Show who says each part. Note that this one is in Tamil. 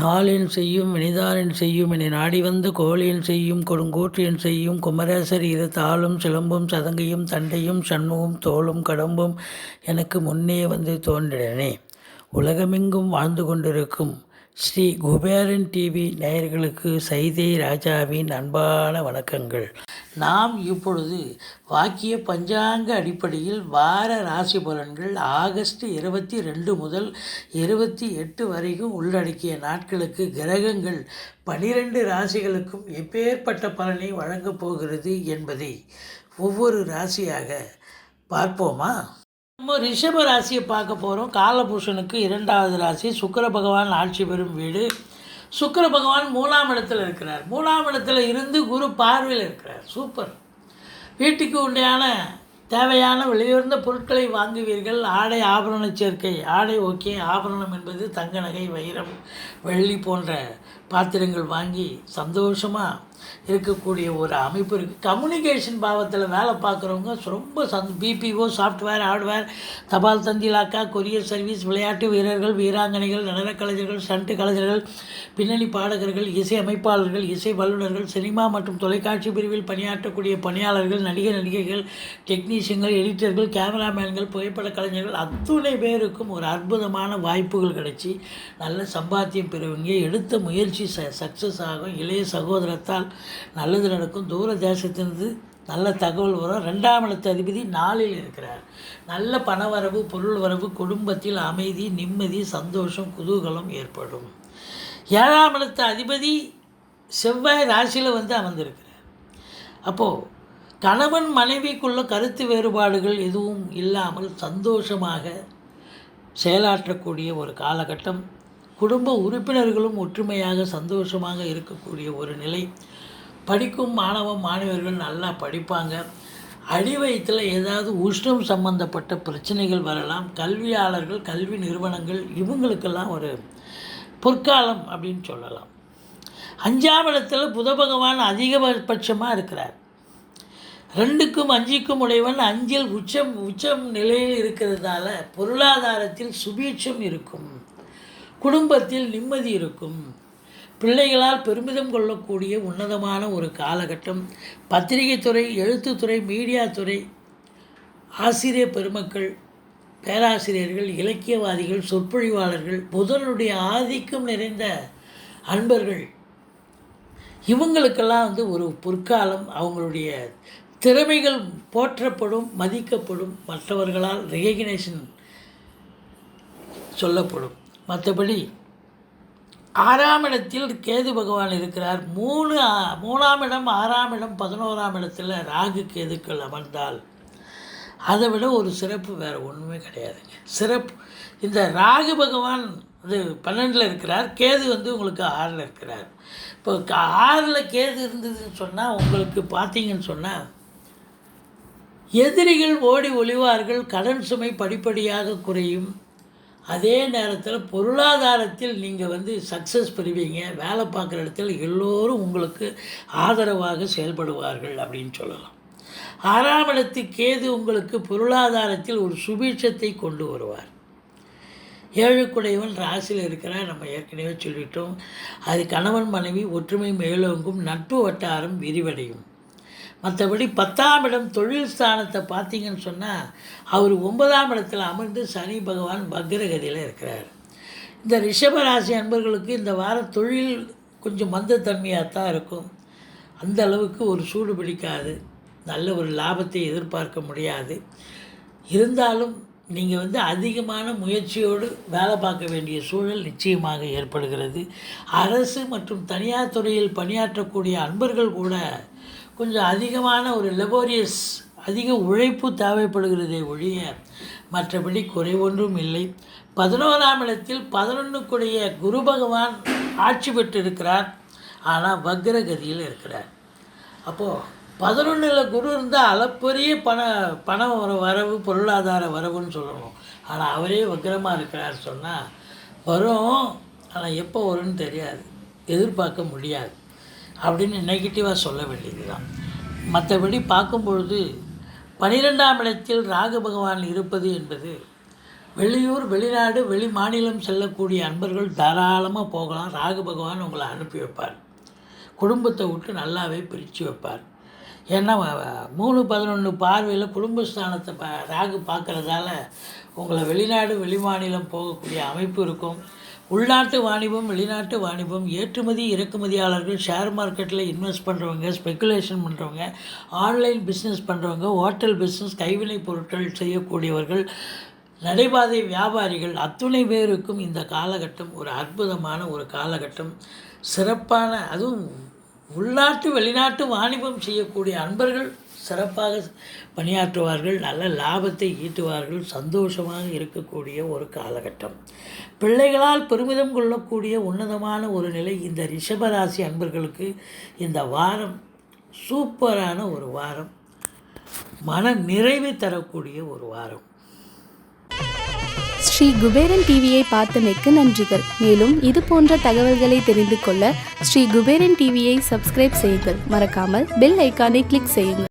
Speaker 1: நாளென் செய்யும் வினிதானென் செய்யும் என நாடி வந்த கோளென் செய்யும் கொடுங்கோற்றென் செய்யும் குமரேசர் இரு தாளும் சிலம்பும் சதங்கையும் தண்டையும் சண்முகம் தோளும் கடம்பும் எனக்கு முன்னே வந்து தோன்றினே. உலகமெங்கும் வாழ்ந்து கொண்டிருக்கும் ஸ்ரீ குபேரன் டிவி நேயர்களுக்கு சைதை ராஜாவின் அன்பான வணக்கங்கள். நாம் இப்பொழுது வாக்கிய பஞ்சாங்க அடிப்படையில் வார ராசி பலன்கள் ஆகஸ்ட் 22 முதல் 28 வரைக்கும் உள்ளடக்கிய நாட்களுக்கு கிரகங்கள் 12 ராசிகளுக்கும் எப்பேற்பட்ட பலனை வழங்கப் போகிறது என்பதை ஒவ்வொரு ராசியாக பார்ப்போமா? நம்ம ரிஷப ராசியை பார்க்க போகிறோம். காலபூஷனுக்கு 2வது ராசி. சுக்கிர பகவான் ஆட்சி பெறும் வீடு. சுக்கிர பகவான் 3ஆம் இடத்துல இருக்கிறார். 3ஆம் இடத்துல இருந்து குரு பார்வையில் இருக்கிறார். சூப்பர். வீட்டுக்கு உண்டையான தேவையான விலையுயர்ந்த பொருட்களை வாங்குவீர்கள். ஆடை ஆபரண சேர்க்கை. ஆடை ஓகே. ஆபரணம் என்பது தங்க நகை வைரம் வெள்ளி போன்ற பாத்திரங்கள் வாங்கி சந்தோஷமாக இருக்கக்கூடிய ஒரு அமைப்பு இருக்குது. கம்யூனிகேஷன் பாவத்தில் வேலை பார்க்குறவங்க ரொம்ப பிபிஓ சாஃப்ட்வேர் ஹார்ட்வேர் தபால் தந்தி இலாக்கா கொரியர் சர்வீஸ் விளையாட்டு வீரர்கள் வீராங்கனைகள் நடனக் கலைஞர்கள் ஸ்டண்ட் கலைஞர்கள் பின்னணி பாடகர்கள் இசை அமைப்பாளர்கள் இசை வல்லுநர்கள் சினிமா மற்றும் தொலைக்காட்சி பிரிவில் பணியாற்றக்கூடிய பணியாளர்கள் நடிகைகள் டெக்னீஷியன்கள் எடிட்டர்கள் கேமராமேன்கள் புகைப்பட கலைஞர்கள் அத்துணை பேருக்கும் ஒரு அற்புதமான வாய்ப்புகள் கிடைச்சி நல்ல சம்பாத்தியம் பெறுவீங்க. எடுத்த முயற்சி சக்ஸஸ் ஆகும். இளைய சகோதரத்தால் நல்லது நடக்கும். தூர தேசத்திலிருந்து நல்ல தகவல் வரும். 2ஆம் இடத்து அதிபதி 4இல் இருக்கிறார். நல்ல பணவரவு பொருள் வரவு குடும்பத்தில் அமைதி நிம்மதி சந்தோஷம் குதூகலம் ஏற்படும். 7ஆம் இடத்து அதிபதி செவ்வாய் ராசியில் வந்து அமர்ந்திருக்கிறார். அப்போது கணவன் மனைவிக்குள்ள கருத்து வேறுபாடுகள் எதுவும் இல்லாமல் சந்தோஷமாக செயலாற்றக்கூடிய ஒரு காலகட்டம். குடும்ப உறுப்பினர்களும் ஒற்றுமையாக சந்தோஷமாக இருக்கக்கூடிய ஒரு நிலை. படிக்கும் மாணவர்கள் நல்லா படிப்பாங்க. அடி வயிற்றில் ஏதாவது உஷ்ணம் சம்பந்தப்பட்ட பிரச்சனைகள் வரலாம். கல்வியாளர்கள் கல்வி நிறுவனங்கள் இவங்களுக்கெல்லாம் ஒரு பொற்காலம் அப்படின்னு சொல்லலாம். 5ஆம் இடத்துல புத பகவான் அதிகபட்சமாக இருக்கிறார். 2க்கும் 5க்கும் உடையவன் 5இல் உச்சம் நிலையில் இருக்கிறதால பொருளாதாரத்தில் சுபீட்சம் இருக்கும். குடும்பத்தில் நிம்மதி இருக்கும். பிள்ளைகளால் பெருமிதம் கொள்ளக்கூடிய உன்னதமான ஒரு காலகட்டம். பத்திரிகை துறை எழுத்துத்துறை மீடியா துறை ஆசிரியர் பெருமக்கள் பேராசிரியர்கள் இலக்கியவாதிகள் சொற்பொழிவாளர்கள் புதனுடைய ஆதிக்கம் நிறைந்த அன்பர்கள் இவங்களுக்கெல்லாம் வந்து ஒரு பொற்காலம். அவங்களுடைய திறமைகள் போற்றப்படும் மதிக்கப்படும். மற்றவர்களால் ரெகக்னேஷன் சொல்லப்படும். மற்றபடி 6ஆம் இடத்தில் கேது பகவான் இருக்கிறார். 3ஆம் இடம் 6ஆம் இடம் 11ஆம் இடத்துல ராகு கேதுக்கள் அமர்ந்தால் அதை விட ஒரு சிறப்பு வேறு ஒன்றுமே கிடையாதுங்க. சிறப்பு இந்த ராகு பகவான் அது 12இல் இருக்கிறார். கேது வந்து உங்களுக்கு 6இல் இருக்கிறார். இப்போ 6இல் கேது இருந்ததுன்னு சொன்னால் உங்களுக்கு பார்த்தீங்கன்னு சொன்னால் எதிரிகள் ஓடி ஒளிவார்கள். கடன் சுமை படிப்படியாக குறையும். அதே நேரத்தில் பொருளாதாரத்தில் நீங்கள் வந்து சக்ஸஸ் பெறுவீங்க. வேலை பார்க்குற இடத்துல எல்லோரும் உங்களுக்கு ஆதரவாக செயல்படுவார்கள் அப்படின்னு சொல்லலாம். 6ஆம் இடத்து கேது உங்களுக்கு பொருளாதாரத்தில் ஒரு சுபீட்சத்தை கொண்டு வருவார். 7க்குடையவன் ராசியில் இருக்கிறார். நம்ம ஏற்கனவே சொல்லிட்டோம். அது கணவன் மனைவி ஒற்றுமை மேலோங்கும். நட்பு வட்டாரம் விரிவடையும். மற்றபடி 10ஆம் இடம் தொழில் ஸ்தானத்தை பார்த்தீங்கன்னு சொன்னால் அவர் 9ஆம் இடத்தில் அமர்ந்து சனி பகவான் வக்ரகதியில் இருக்கிறார். இந்த ரிஷபராசி அன்பர்களுக்கு இந்த வாரம் தொழில் கொஞ்சம் மந்தத்தன்மையாக தான் இருக்கும். அந்த அளவுக்கு ஒரு சூடு பிடிக்காது. நல்ல ஒரு லாபத்தை எதிர்பார்க்க முடியாது. இருந்தாலும் நீங்கள் வந்து அதிகமான முயற்சியோடு வேலை பார்க்க வேண்டிய சூழல் நிச்சயமாக ஏற்படுகிறது. அரசு மற்றும் தனியார் துறையில் பணியாற்றக்கூடிய அன்பர்கள் கூட கொஞ்சம் அதிகமான ஒரு லெபோரியஸ் அதிக உழைப்பு தேவைப்படுகிறதே ஒழிய மற்றபடி குறை ஒன்றும் இல்லை. 11ஆம் இடத்தில் 11க்குடைய குரு பகவான் ஆட்சி பெற்றிருக்கிறார். ஆனால் வக்ரகதியில் இருக்கிறார். அப்போது 11இல் குரு இருந்தால் அளப்பரிய பண வரவு பொருளாதார வரவுன்னு சொல்லணும். ஆனால் அவரே வக்ரமாக இருக்கிறார் சொன்னால் வரும். ஆனால் எப்போ வரும்னு தெரியாது, எதிர்பார்க்க முடியாது அப்படின்னு நெகட்டிவாக சொல்ல வேண்டியது தான். மற்றபடி பார்க்கும்பொழுது 12ஆம் இடத்தில் ராகு பகவான் இருப்பது என்பது வெளியூர், வெளிநாடு, வெளி மாநிலம் செல்லக்கூடிய அன்பர்கள் தாராளமாக போகலாம். ராகு பகவான் உங்களை அனுப்பி வைப்பார். குடும்பத்தை விட்டு நல்லாவே பிரித்து வைப்பார். ஏன்னா 3-11 பார்வையில் குடும்பஸ்தானத்தை ராகு பார்க்குறதால உங்களை வெளிநாடு, வெளிமாநிலம் போகக்கூடிய அமைப்பு இருக்கும். உள்நாட்டு வாணிபம், வெளிநாட்டு வாணிபம், ஏற்றுமதி இறக்குமதியாளர்கள், ஷேர் மார்க்கெட்டில் இன்வெஸ்ட் பண்ணுறவங்க, ஸ்பெக்குலேஷன் பண்ணுறவங்க, ஆன்லைன் பிஸ்னஸ் பண்ணுறவங்க, ஹோட்டல் பிஸ்னஸ், கைவினைப் பொருட்கள் செய்யக்கூடியவர்கள், நடைபாதை வியாபாரிகள் அத்துணை பேருக்கும் இந்த காலகட்டம் ஒரு அற்புதமான ஒரு காலகட்டம். சிறப்பான, அதுவும் உள்நாட்டு வெளிநாட்டு வாணிபம் செய்யக்கூடிய அன்பர்கள் சிறப்பாக பணியாற்றுவார்கள். நல்ல லாபத்தை ஈட்டுவார்கள். சந்தோஷமாக இருக்கக்கூடிய ஒரு காலகட்டம். பிள்ளைகளால் பெருமிதம் கொள்ளக்கூடிய உன்னதமான ஒரு நிலை இந்த ரிஷபராசி அன்பர்களுக்கு இந்த வாரம் சூப்பரான ஒரு வாரம். மன நிறைவு தரக்கூடிய ஒரு வாரம்.
Speaker 2: ஸ்ரீ குபேரன் டிவியை பார்த்தமைக்கு நன்றிகள். மேலும் இது போன்ற தகவல்களை தெரிந்து கொள்ள ஸ்ரீ குபேரன் டிவியை சப்ஸ்கிரைப் செய்யுங்கள். மறக்காமல் பெல் ஐக்கானை கிளிக் செய்யுங்கள்.